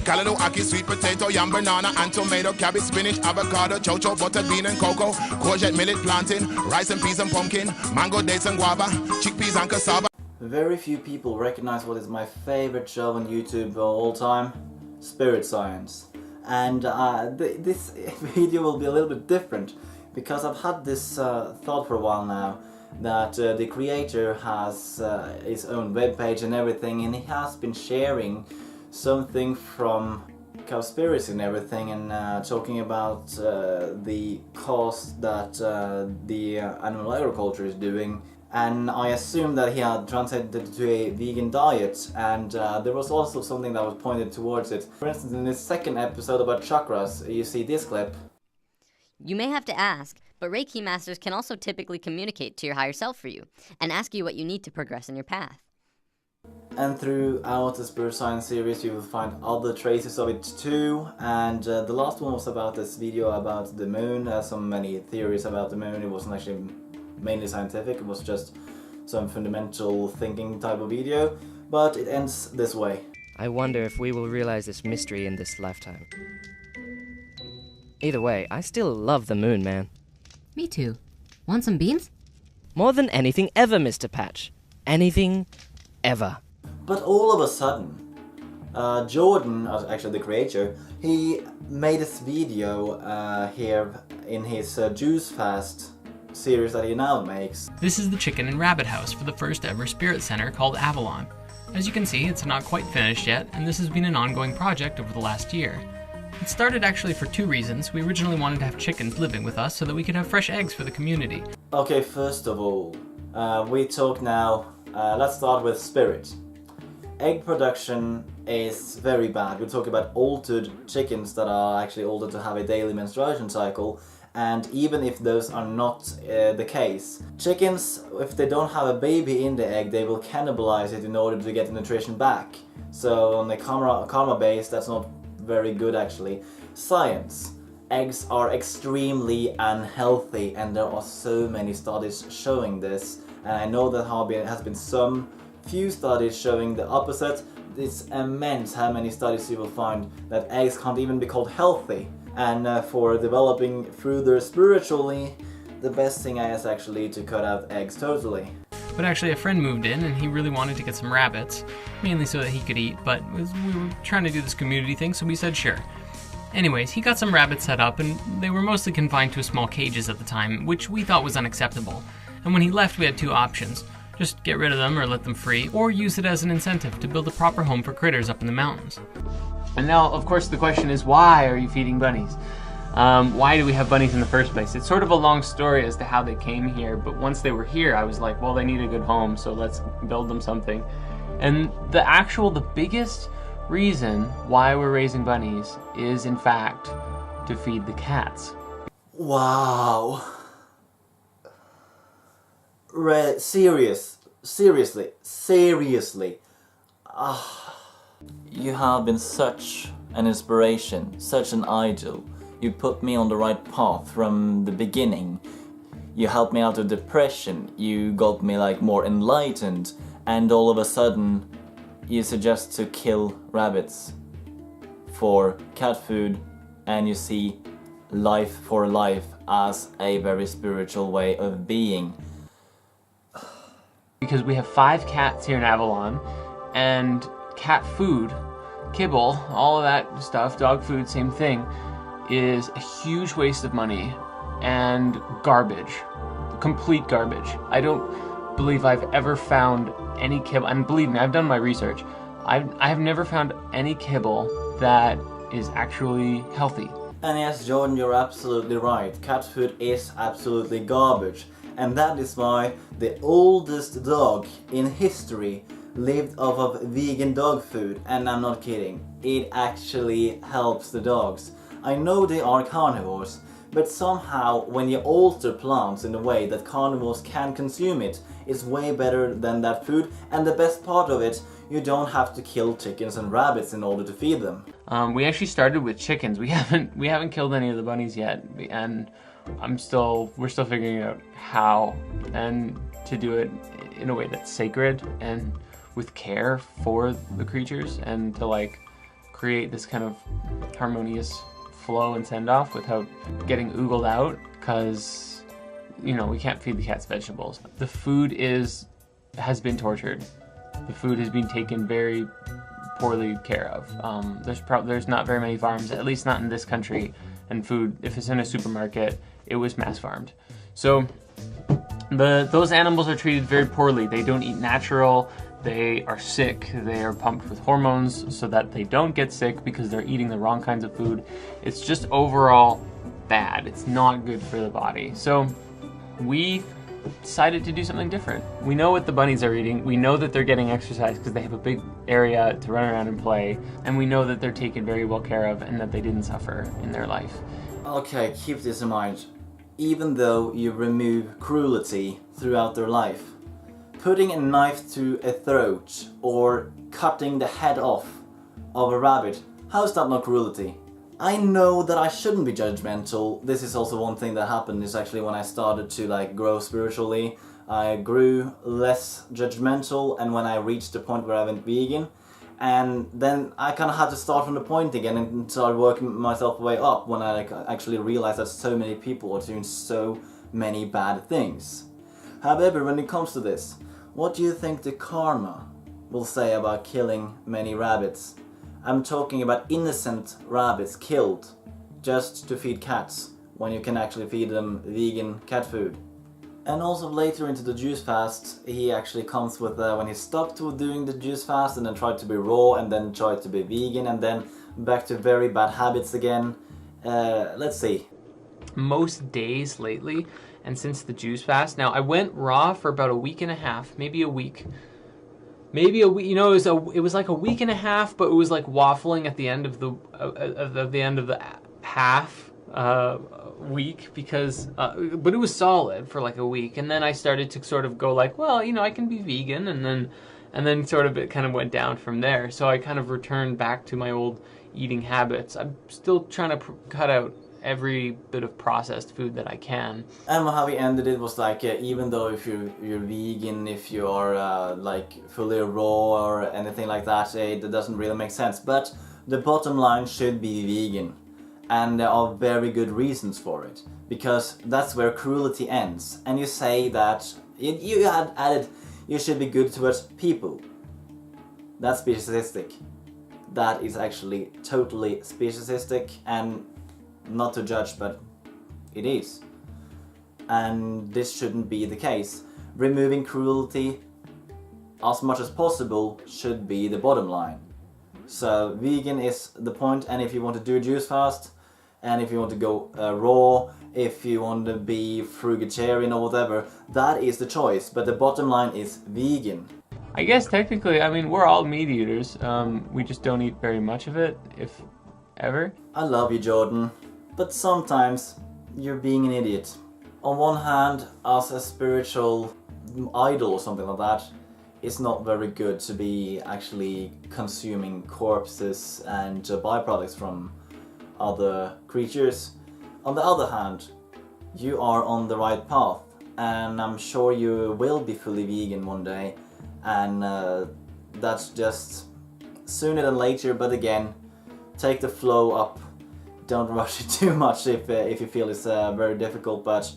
Callaloo, ackee, sweet potato, yam, banana, and tomato, cabbage, spinach, avocado, chocho, butter, bean, and cocoa, courgette, millet, plantain, rice and peas and pumpkin, mango, dates and guava, chickpeas and cassava. Very few people recognize what is my favorite show on YouTube of all time, Spirit Science. And this video will be a little bit different, because I've had this thought for a while now, that the creator has his own webpage and everything, and he has been sharing something from Cowspiracy and everything, and talking about the cost that the animal agriculture is doing. And I assumed that he had transited to a vegan diet, and there was also something that was pointed towards it. For instance, in this second episode about chakras, you see this clip. You may have to ask, but Reiki masters can also typically communicate to your higher self for you, and ask you what you need to progress in your path. And throughout the Spirit Science series you will find other traces of it too, and the last one was about this video about the moon. So many theories about the moon. It wasn't actually mainly scientific, it was just some fundamental thinking type of video, but it ends this way. I wonder if we will realize this mystery in this lifetime. Either way, I still love the moon, man. Me too. Want some beans? More than anything ever, Mr. Patch. Anything ever. But all of a sudden, Jordan, actually the creator, he made this video here in his Juice Fast series that he now makes. This is the chicken and rabbit house for the first ever spirit center called Avalon. As you can see, it's not quite finished yet, and this has been an ongoing project over the last year. It started actually for two reasons. We originally wanted to have chickens living with us so that we could have fresh eggs for the community. Okay, first of all, we talk now, let's start with spirit. Egg production is very bad. We talk about altered chickens that are actually altered to have a daily menstruation cycle. And even if those are not the case, chickens, if they don't have a baby in the egg, they will cannibalize it in order to get the nutrition back. So on the karma base, that's not very good actually. Science. Eggs are extremely unhealthy, and there are so many studies showing this. And I know that there has been some few studies showing the opposite. It's immense how many studies you will find that eggs can't even be called healthy. And for developing further spiritually, the best thing is actually to cut out eggs totally. But actually a friend moved in and he really wanted to get some rabbits, mainly so that he could eat, but we were trying to do this community thing, so we said sure. Anyways, he got some rabbits set up, and they were mostly confined to small cages at the time, which we thought was unacceptable. And when he left, we had two options. Just get rid of them or let them free, or use it as an incentive to build a proper home for critters up in the mountains. And now, of course, the question is, why are you feeding bunnies? Why do we have bunnies in the first place? It's sort of a long story as to how they came here, but once they were here, I was like, well, they need a good home, so let's build them something. And the biggest reason why we're raising bunnies is, in fact, to feed the cats. Wow. Seriously. You have been such an inspiration, such an idol. You put me on the right path from the beginning. You helped me out of depression. You got me like more enlightened. And all of a sudden, you suggest to kill rabbits for cat food, and you see life for life as a very spiritual way of being. Because we have 5 cats here in Avalon, and cat food, kibble, all of that stuff, dog food, same thing, is a huge waste of money and garbage, complete garbage. I don't believe I've ever found any kibble, and believe me, I've done my research, I have never found any kibble that is actually healthy. And yes, Jordan, you're absolutely right. Cat food is absolutely garbage. And that is why the oldest dog in history lived off of vegan dog food. And I'm not kidding. It actually helps the dogs. I know they are carnivores, but somehow when you alter plants in a way that carnivores can consume it, it's way better than that food. And the best part of it, you don't have to kill chickens and rabbits in order to feed them. We actually started with chickens. We haven't killed any of the bunnies yet, and we're still figuring out how and to do it in a way that's sacred and with care for the creatures, and to like create this kind of harmonious flow and send off without getting oogled out, because we can't feed the cats vegetables. The food has been tortured. The food has been taken very poorly care of. There's not very many farms, at least not in this country, and food, if it's in a supermarket, it was mass farmed. So those animals are treated very poorly. They don't eat natural. They are sick. They are pumped with hormones so that they don't get sick because they're eating the wrong kinds of food. It's just overall bad. It's not good for the body. So we decided to do something different. We know what the bunnies are eating. We know that they're getting exercise because they have a big area to run around and play. And we know that they're taken very well care of and that they didn't suffer in their life. Okay, keep this in mind. Even though you remove cruelty throughout their life, putting a knife to a throat or cutting the head off of a rabbit, how is that not cruelty? I know that I shouldn't be judgmental. This is also one thing that happened, is actually when I started to grow spiritually, I grew less judgmental, and when I reached the point where I went vegan, and then I kind of had to start from the point again and start working myself way up when I actually realized that so many people are doing so many bad things. However, when it comes to this, what do you think the karma will say about killing many rabbits? I'm talking about innocent rabbits killed just to feed cats, when you can actually feed them vegan cat food. And also later into the juice fast, he actually comes with when he stopped with doing the juice fast and then tried to be raw and then tried to be vegan and then back to very bad habits again. Let's see. Most days lately, and since the juice fast, now I went raw for about a week and a half, maybe a week. It was like a week and a half, but it was like waffling at the end of the half week, because but it was solid for like a week, and then I started to sort of go like, well, I can be vegan, and then sort of it kind of went down from there. So I kind of returned back to my old eating habits. I'm still trying to cut out every bit of processed food that I can. And how we ended it was even though if you're vegan, if you are fully raw or anything like that, it doesn't really make sense. But the bottom line should be vegan, and there are very good reasons for it, because that's where cruelty ends. And you say that you had added you should be good towards people. That's speciesistic. That is actually totally speciesistic, and not to judge, but it is. And this shouldn't be the case. Removing cruelty as much as possible should be the bottom line. So vegan is the point, and if you want to do a juice fast, and if you want to go raw, if you want to be fruitarian or whatever, that is the choice, but the bottom line is vegan. I guess technically, we're all meat eaters. We just don't eat very much of it, if ever. I love you, Jordan, but sometimes you're being an idiot. On one hand, as a spiritual idol or something like that, it's not very good to be actually consuming corpses and byproducts from other creatures. On the other hand, you are on the right path, and I'm sure you will be fully vegan one day, and that's just sooner than later. But again, take the flow up, don't rush it too much if you feel it's very difficult, but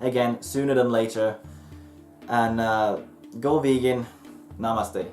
again, sooner than later, and go vegan. Namaste.